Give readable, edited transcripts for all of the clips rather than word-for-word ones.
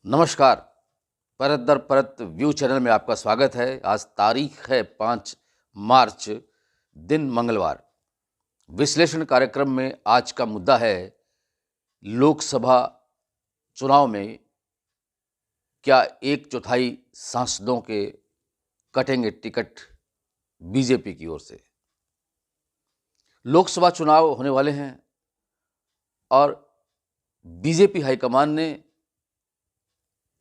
नमस्कार। परत दर परत व्यू चैनल में आपका स्वागत है। आज तारीख है 5 मार्च, दिन मंगलवार। विश्लेषण कार्यक्रम में आज का मुद्दा है लोकसभा चुनाव में क्या 1/4 सांसदों के कटेंगे टिकट बीजेपी की ओर से। लोकसभा चुनाव होने वाले हैं और बीजेपी हाईकमान ने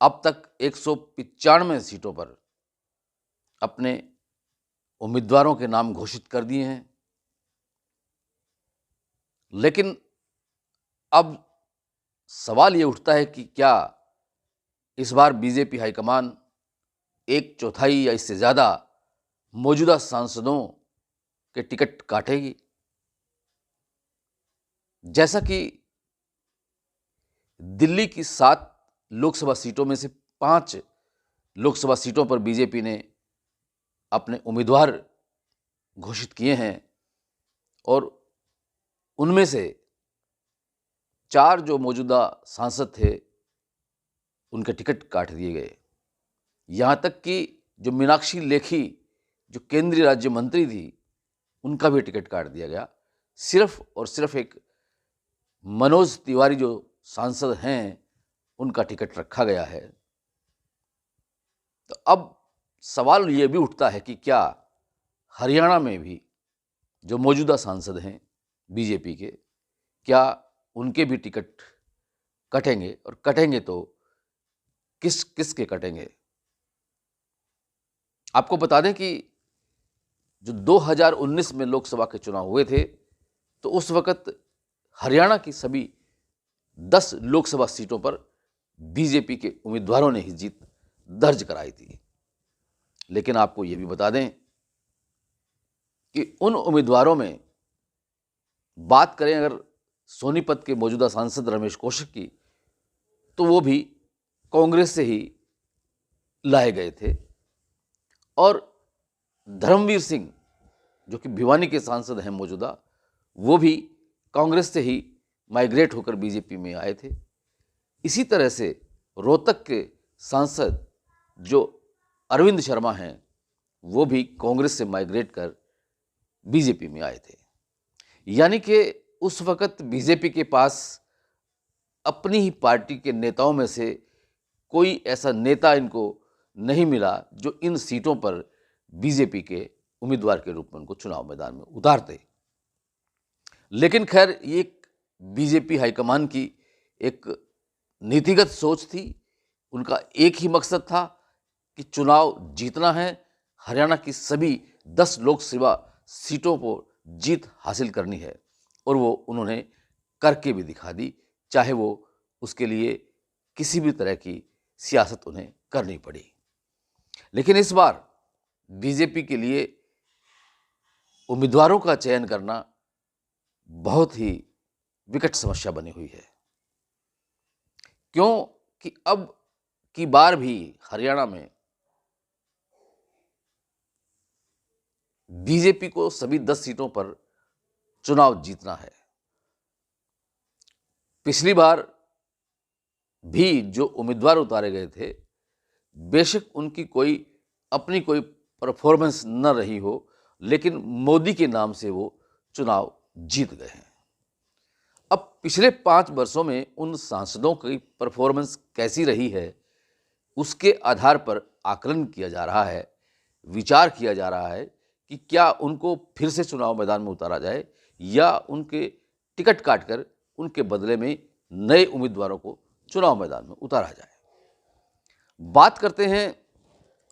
अब तक 195 सीटों पर अपने उम्मीदवारों के नाम घोषित कर दिए हैं। लेकिन अब सवाल ये उठता है कि क्या इस बार बीजेपी हाईकमान 1/4 या इससे ज़्यादा मौजूदा सांसदों के टिकट काटेगी। जैसा कि दिल्ली की 7 लोकसभा सीटों में से 5 लोकसभा सीटों पर बीजेपी ने अपने उम्मीदवार घोषित किए हैं और उनमें से 4 जो मौजूदा सांसद थे उनके टिकट काट दिए गए। यहाँ तक कि जो मीनाक्षी लेखी जो केंद्रीय राज्य मंत्री थी उनका भी टिकट काट दिया गया। सिर्फ और सिर्फ एक मनोज तिवारी जो सांसद हैं उनका टिकट रखा गया है। तो अब सवाल ये भी उठता है कि क्या हरियाणा में भी जो मौजूदा सांसद हैं बीजेपी के, क्या उनके भी टिकट कटेंगे, और कटेंगे तो किस किस के कटेंगे। आपको बता दें कि जो 2019 में लोकसभा के चुनाव हुए थे तो उस वक्त हरियाणा की सभी 10 लोकसभा सीटों पर बीजेपी के उम्मीदवारों ने ही जीत दर्ज कराई थी। लेकिन आपको ये भी बता दें कि उन उम्मीदवारों में बात करें अगर सोनीपत के मौजूदा सांसद रमेश कौशिक की, तो वो भी कांग्रेस से ही लाए गए थे, और धर्मवीर सिंह जो कि भिवानी के सांसद हैं मौजूदा, वो भी कांग्रेस से ही माइग्रेट होकर बीजेपी में आए थे। इसी तरह से रोहतक के सांसद जो अरविंद शर्मा हैं वो भी कांग्रेस से माइग्रेट कर बीजेपी में आए थे। यानी कि उस वक्त बीजेपी के पास अपनी ही पार्टी के नेताओं में से कोई ऐसा नेता इनको नहीं मिला जो इन सीटों पर बीजेपी के उम्मीदवार के रूप में उनको चुनाव मैदान में उतारते। लेकिन खैर ये बीजेपी हाईकमान की एक नीतिगत सोच थी। उनका एक ही मकसद था कि चुनाव जीतना है, हरियाणा की सभी 10 लोकसभा सीटों पर जीत हासिल करनी है, और वो उन्होंने करके भी दिखा दी, चाहे वो उसके लिए किसी भी तरह की सियासत उन्हें करनी पड़ी। लेकिन इस बार बीजेपी के लिए उम्मीदवारों का चयन करना बहुत ही विकट समस्या बनी हुई है, क्योंकि अब की बार भी हरियाणा में बीजेपी को सभी 10 सीटों पर चुनाव जीतना है। पिछली बार भी जो उम्मीदवार उतारे गए थे, बेशक उनकी अपनी कोई परफॉर्मेंस न रही हो, लेकिन मोदी के नाम से वो चुनाव जीत गए हैं। अब पिछले 5 वर्षों में उन सांसदों की परफॉर्मेंस कैसी रही है उसके आधार पर आकलन किया जा रहा है, विचार किया जा रहा है कि क्या उनको फिर से चुनाव मैदान में उतारा जाए या उनके टिकट काटकर उनके बदले में नए उम्मीदवारों को चुनाव मैदान में उतारा जाए। बात करते हैं,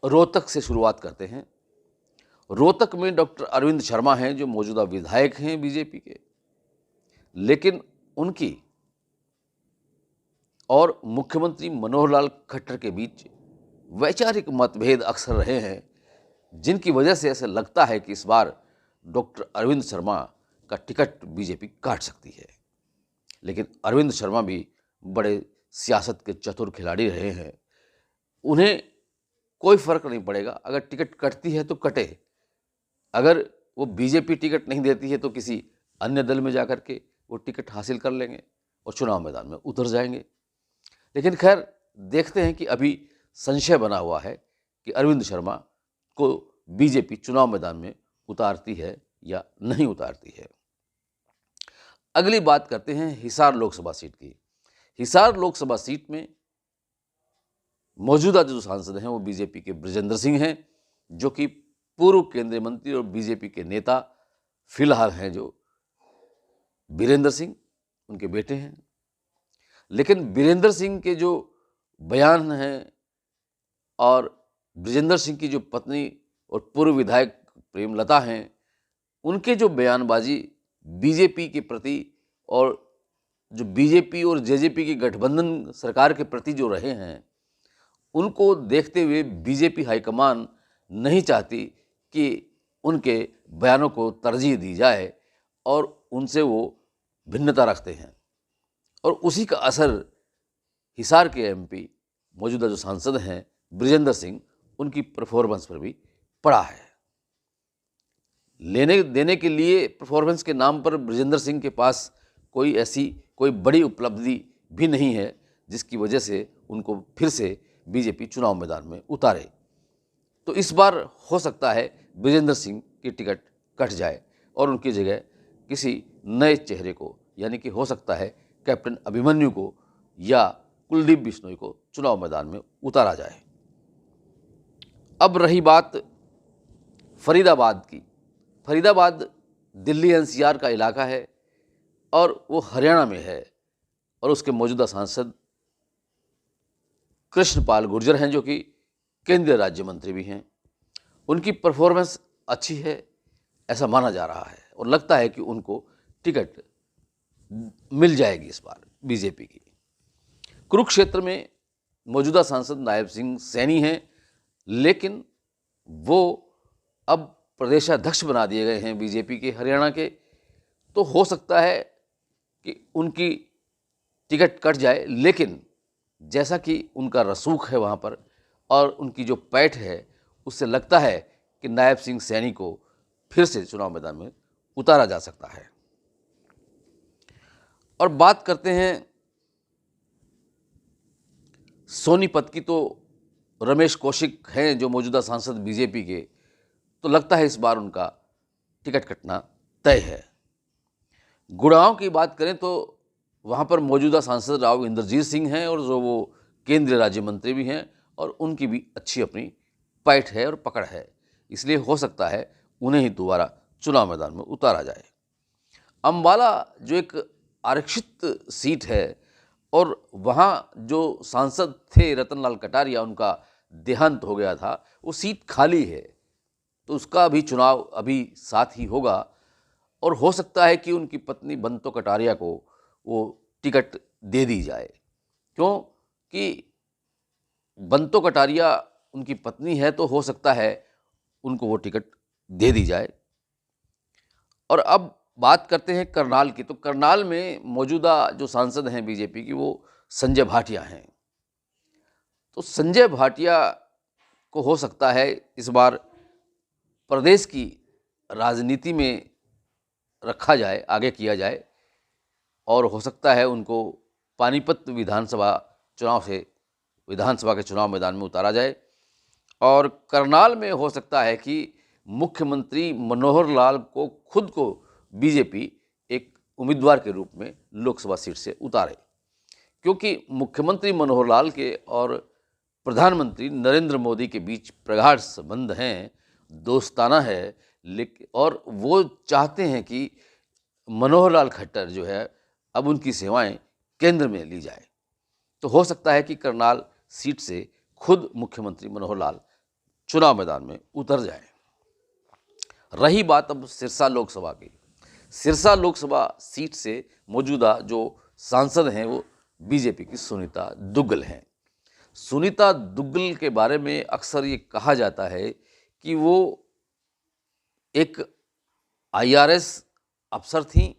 रोहतक से शुरुआत करते हैं। रोहतक में डॉक्टर अरविंद शर्मा हैं जो मौजूदा विधायक हैं बीजेपी के, लेकिन उनकी और मुख्यमंत्री मनोहर लाल खट्टर के बीच वैचारिक मतभेद अक्सर रहे हैं, जिनकी वजह से ऐसा लगता है कि इस बार डॉक्टर अरविंद शर्मा का टिकट बीजेपी काट सकती है। लेकिन अरविंद शर्मा भी बड़े सियासत के चतुर खिलाड़ी रहे हैं। उन्हें कोई फर्क नहीं पड़ेगा, अगर टिकट कटती है तो कटे, अगर वो बीजेपी टिकट नहीं देती है तो किसी अन्य दल में जाकर के वो टिकट हासिल कर लेंगे और चुनाव मैदान में उतर जाएंगे। लेकिन खैर देखते हैं कि अभी संशय बना हुआ है कि अरविंद शर्मा को बीजेपी चुनाव मैदान में उतारती है या नहीं उतारती है। अगली बात करते हैं हिसार लोकसभा सीट की। हिसार लोकसभा सीट में मौजूदा जो सांसद हैं वो बीजेपी के बृजेंद्र सिंह हैं, जो कि पूर्व केंद्रीय मंत्री और बीजेपी के नेता फिलहाल हैं, जो बीरेंद्र सिंह उनके बेटे हैं। लेकिन बीरेंद्र सिंह के जो बयान हैं और बृजेंद्र सिंह की जो पत्नी और पूर्व विधायक प्रेमलता हैं, उनके जो बयानबाजी बीजेपी के प्रति और जो बीजेपी और जेजेपी की गठबंधन सरकार के प्रति जो रहे हैं, उनको देखते हुए बीजेपी हाईकमान नहीं चाहती कि उनके बयानों को तरजीह दी जाए और उनसे वो भिन्नता रखते हैं। और उसी का असर हिसार के एमपी मौजूदा जो सांसद हैं बृजेंद्र सिंह, उनकी परफॉर्मेंस पर भी पड़ा है। लेने देने के लिए परफॉर्मेंस के नाम पर बृजेंद्र सिंह के पास कोई बड़ी उपलब्धि भी नहीं है जिसकी वजह से उनको फिर से बीजेपी चुनाव मैदान में उतारे। तो इस बार हो सकता है बृजेंद्र सिंह की टिकट कट जाए और उनकी जगह किसी नए चेहरे को, यानी कि हो सकता है कैप्टन अभिमन्यु को या कुलदीप बिश्नोई को चुनाव मैदान में उतारा जाए। अब रही बात फरीदाबाद की। फरीदाबाद दिल्ली एनसीआर का इलाका है और वो हरियाणा में है और उसके मौजूदा सांसद कृष्णपाल गुर्जर हैं, जो कि केंद्रीय राज्य मंत्री भी हैं। उनकी परफॉर्मेंस अच्छी है ऐसा माना जा रहा है और लगता है कि उनको टिकट मिल जाएगी इस बार बीजेपी की। कुरुक्षेत्र में मौजूदा सांसद नायब सिंह सैनी हैं, लेकिन वो अब प्रदेशाध्यक्ष बना दिए गए हैं बीजेपी के हरियाणा के। तो हो सकता है कि उनकी टिकट कट जाए, लेकिन जैसा कि उनका रसूख है वहाँ पर और उनकी जो पैठ है, उससे लगता है कि नायब सिंह सैनी को फिर से चुनाव मैदान में उतारा जा सकता है। और बात करते हैं सोनीपत की। तो रमेश कौशिक हैं जो मौजूदा सांसद बीजेपी के, तो लगता है इस बार उनका टिकट कटना तय है। गुड़गांव की बात करें तो वहाँ पर मौजूदा सांसद राव इंद्रजीत सिंह हैं और जो वो केंद्रीय राज्य मंत्री भी हैं और उनकी भी अच्छी अपनी पैठ है और पकड़ है, इसलिए हो सकता है उन्हें ही दोबारा चुनाव मैदान में उतारा जाए। अम्बाला जो एक आरक्षित सीट है और वहाँ जो सांसद थे रतनलाल कटारिया, उनका देहांत हो गया था, वो सीट खाली है, तो उसका भी चुनाव अभी साथ ही होगा और हो सकता है कि उनकी पत्नी बंतो कटारिया को वो टिकट दे दी जाए, क्योंकि बंतो कटारिया उनकी पत्नी है, तो हो सकता है उनको वो टिकट दे दी जाए। और अब बात करते हैं करनाल की। तो करनाल में मौजूदा जो सांसद हैं बीजेपी की, वो संजय भाटिया हैं। तो संजय भाटिया को हो सकता है इस बार प्रदेश की राजनीति में रखा जाए, आगे किया जाए और हो सकता है उनको पानीपत विधानसभा के चुनाव मैदान में उतारा जाए। और करनाल में हो सकता है कि मुख्यमंत्री मनोहर लाल को खुद को बीजेपी एक उम्मीदवार के रूप में लोकसभा सीट से उतारे, क्योंकि मुख्यमंत्री मनोहर लाल के और प्रधानमंत्री नरेंद्र मोदी के बीच प्रगाढ़ संबंध हैं, दोस्ताना है, लेकिन और वो चाहते हैं कि मनोहर लाल खट्टर जो है अब उनकी सेवाएं केंद्र में ली जाए। तो हो सकता है कि करनाल सीट से खुद मुख्यमंत्री मनोहर लाल चुनाव मैदान में उतर जाए। रही बात अब सिरसा लोकसभा की। सिरसा लोकसभा सीट से मौजूदा जो सांसद हैं वो बीजेपी की सुनीता दुग्गल हैं। सुनीता दुग्गल के बारे में अक्सर ये कहा जाता है कि वो एक IRS अफसर थी,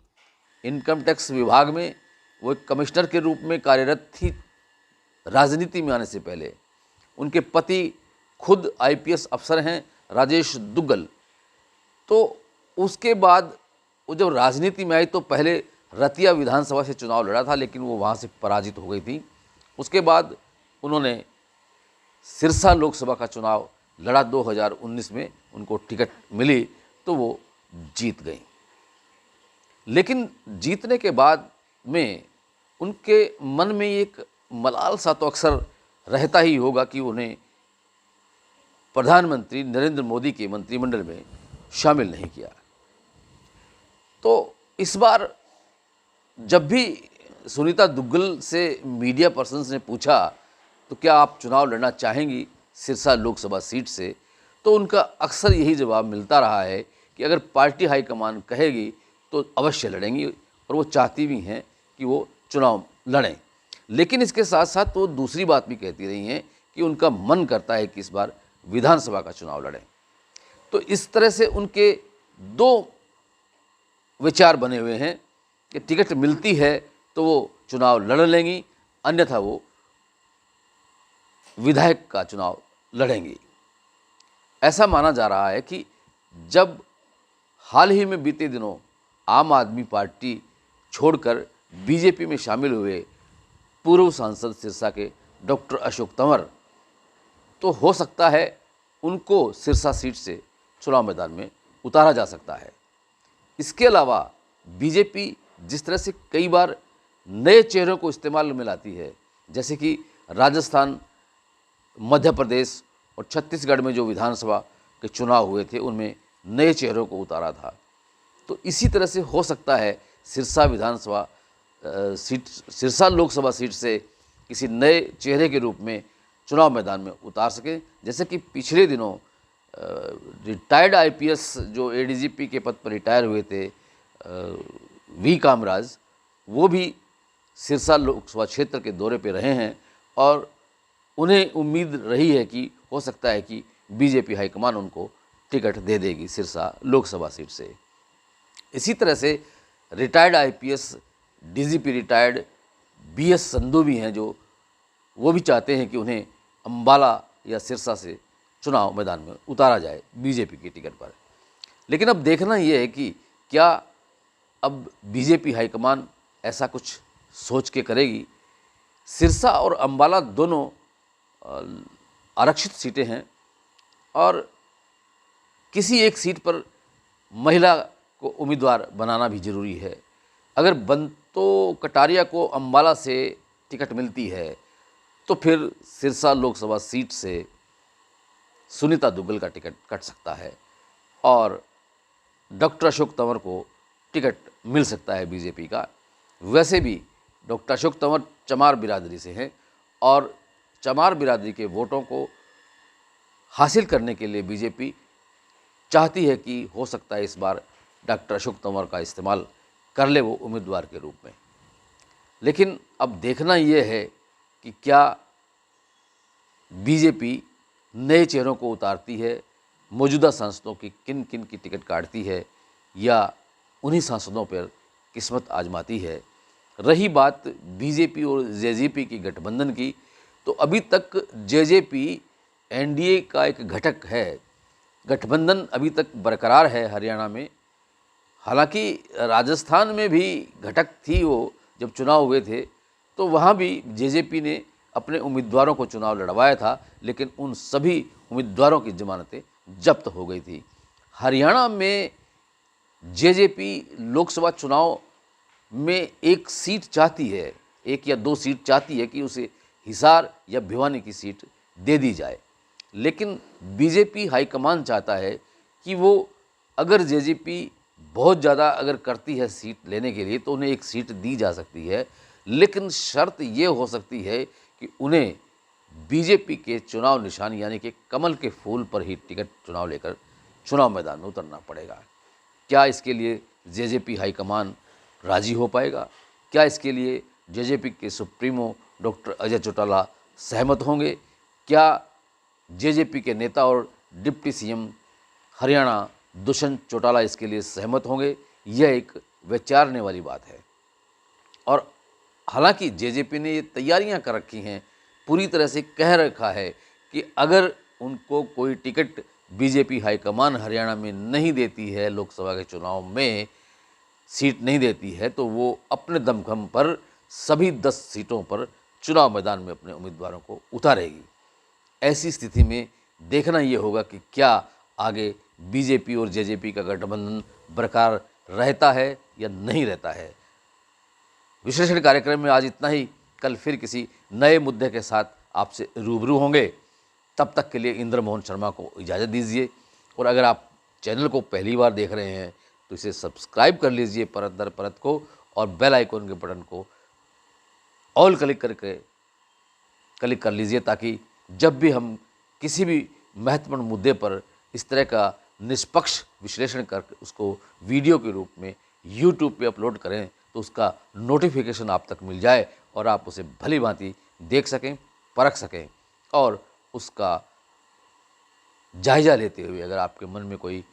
इनकम टैक्स विभाग में वो एक कमिश्नर के रूप में कार्यरत थी राजनीति में आने से पहले। उनके पति खुद IPS अफसर हैं, राजेश दुग्गल। तो उसके बाद वो जब राजनीति में आई तो पहले रतिया विधानसभा से चुनाव लड़ा था, लेकिन वो वहाँ से पराजित हो गई थी। उसके बाद उन्होंने सिरसा लोकसभा का चुनाव लड़ा 2019 में, उनको टिकट मिली तो वो जीत गई। लेकिन जीतने के बाद में उनके मन में एक मलाल सा तो अक्सर रहता ही होगा कि उन्हें प्रधानमंत्री नरेंद्र मोदी के मंत्रिमंडल में शामिल नहीं किया। तो इस बार जब भी सुनीता दुग्गल से मीडिया पर्सन्स ने पूछा तो क्या आप चुनाव लड़ना चाहेंगी सिरसा लोकसभा सीट से, तो उनका अक्सर यही जवाब मिलता रहा है कि अगर पार्टी हाईकमान कहेगी तो अवश्य लड़ेंगी, और वो चाहती भी हैं कि वो चुनाव लड़ें। लेकिन इसके साथ साथ वो दूसरी बात भी कहती रही हैं कि उनका मन करता है कि इस बार विधानसभा का चुनाव लड़ें। तो इस तरह से उनके दो विचार बने हुए हैं कि टिकट मिलती है तो वो चुनाव लड़ लेंगी, अन्यथा वो विधायक का चुनाव लड़ेंगी। ऐसा माना जा रहा है कि जब हाल ही में बीते दिनों आम आदमी पार्टी छोड़कर बीजेपी में शामिल हुए पूर्व सांसद सिरसा के डॉक्टर अशोक तंवर, तो हो सकता है उनको सिरसा सीट से चुनाव मैदान में उतारा जा सकता है। इसके अलावा बीजेपी जिस तरह से कई बार नए चेहरों को इस्तेमाल में लाती है, जैसे कि राजस्थान, मध्य प्रदेश और छत्तीसगढ़ में जो विधानसभा के चुनाव हुए थे उनमें नए चेहरों को उतारा था, तो इसी तरह से हो सकता है सिरसा लोकसभा सीट से किसी नए चेहरे के रूप में चुनाव मैदान में उतार सके। जैसे कि पिछले दिनों रिटायर्ड आईपीएस जो एडीजीपी के पद पर रिटायर हुए थे वी कामराज, वो भी सिरसा लोकसभा क्षेत्र के दौरे पे रहे हैं और उन्हें उम्मीद रही है कि हो सकता है कि बीजेपी हाईकमान उनको टिकट दे देगी सिरसा लोकसभा सीट से। इसी तरह से retired IPS DGP retired BS Sandhu भी हैं, जो वो भी चाहते हैं कि उन्हें अंबाला या सिरसा से चुनाव मैदान में उतारा जाए बीजेपी की टिकट पर। लेकिन अब देखना ये है कि क्या अब बीजेपी हाईकमान ऐसा कुछ सोच के करेगी। सिरसा और अंबाला दोनों आरक्षित सीटें हैं और किसी एक सीट पर महिला को उम्मीदवार बनाना भी जरूरी है। अगर बंतो कटारिया को अंबाला से टिकट मिलती है तो फिर सिरसा लोकसभा सीट से सुनीता दुग्गल का टिकट कट सकता है और डॉक्टर अशोक तंवर को टिकट मिल सकता है बीजेपी का। वैसे भी डॉक्टर अशोक तंवर चमार बिरादरी से हैं और चमार बिरादरी के वोटों को हासिल करने के लिए बीजेपी चाहती है कि हो सकता है इस बार डॉक्टर अशोक तंवर का इस्तेमाल कर ले वो उम्मीदवार के रूप में। लेकिन अब देखना ये है कि क्या बीजेपी नए चेहरों को उतारती है, मौजूदा सांसदों की किन किन की टिकट काटती है या उन्हीं सांसदों पर किस्मत आजमाती है। रही बात बीजेपी और जेजेपी की गठबंधन की, तो अभी तक जेजेपी एनडीए का एक घटक है, गठबंधन अभी तक बरकरार है हरियाणा में। हालांकि राजस्थान में भी घटक थी, वो जब चुनाव हुए थे तो वहाँ भी जेजेपी ने अपने उम्मीदवारों को चुनाव लड़वाया था, लेकिन उन सभी उम्मीदवारों की जमानतें जब्त हो गई थी। हरियाणा में जेजेपी लोकसभा चुनाव में एक सीट चाहती है, एक या दो सीट चाहती है कि उसे हिसार या भिवानी की सीट दे दी जाए। लेकिन बीजेपी हाईकमान चाहता है कि वो अगर जेजेपी बहुत ज़्यादा अगर करती है सीट लेने के लिए तो उन्हें एक सीट दी जा सकती है, लेकिन शर्त ये हो सकती है कि उन्हें बीजेपी के चुनाव निशान यानी कि कमल के फूल पर ही टिकट चुनाव लेकर चुनाव मैदान में उतरना पड़ेगा। क्या इसके लिए जेजेपी हाईकमान राजी हो पाएगा? क्या इसके लिए जेजेपी के सुप्रीमो डॉक्टर अजय चौटाला सहमत होंगे? क्या जेजेपी के नेता और डिप्टी सीएम हरियाणा दुष्यंत चौटाला इसके लिए सहमत होंगे? यह एक विचारने वाली बात है। और हालांकि जेजेपी ने ये तैयारियां कर रखी हैं, पूरी तरह से कह रखा है कि अगर उनको कोई टिकट बीजेपी हाईकमान हरियाणा में नहीं देती है, लोकसभा के चुनाव में सीट नहीं देती है, तो वो अपने दमखम पर सभी 10 सीटों पर चुनाव मैदान में अपने उम्मीदवारों को उतारेगी। ऐसी स्थिति में देखना ये होगा कि क्या आगे बीजेपी और जेजेपी का गठबंधन बरकरार रहता है या नहीं रहता है। विश्लेषण कार्यक्रम में आज इतना ही। कल फिर किसी नए मुद्दे के साथ आपसे रूबरू होंगे। तब तक के लिए इंद्र मोहन शर्मा को इजाज़त दीजिए। और अगर आप चैनल को पहली बार देख रहे हैं तो इसे सब्सक्राइब कर लीजिए परत दर परत को, और बेल आइकन के बटन को ऑल क्लिक कर लीजिए, ताकि जब भी हम किसी भी महत्वपूर्ण मुद्दे पर इस तरह का निष्पक्ष विश्लेषण करके उसको वीडियो के रूप में यूट्यूब पे अपलोड करें तो उसका नोटिफिकेशन आप तक मिल जाए और आप उसे भली भांति देख सकें, परख सकें, और उसका जायज़ा लेते हुए अगर आपके मन में कोई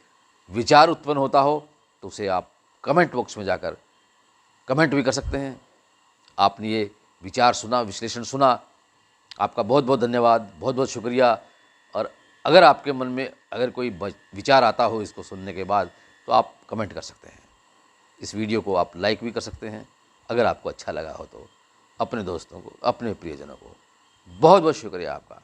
विचार उत्पन्न होता हो तो उसे आप कमेंट बॉक्स में जाकर कमेंट भी कर सकते हैं। आपने ये विचार सुना, विश्लेषण सुना, आपका बहुत बहुत धन्यवाद, बहुत बहुत शुक्रिया। और अगर आपके मन में अगर कोई विचार आता हो इसको सुनने के बाद तो आप कमेंट कर सकते हैं। इस वीडियो को आप लाइक भी कर सकते हैं। अगर आपको अच्छा लगा हो तो अपने दोस्तों को, अपने प्रियजनों को बहुत बहुत शुक्रिया आपका।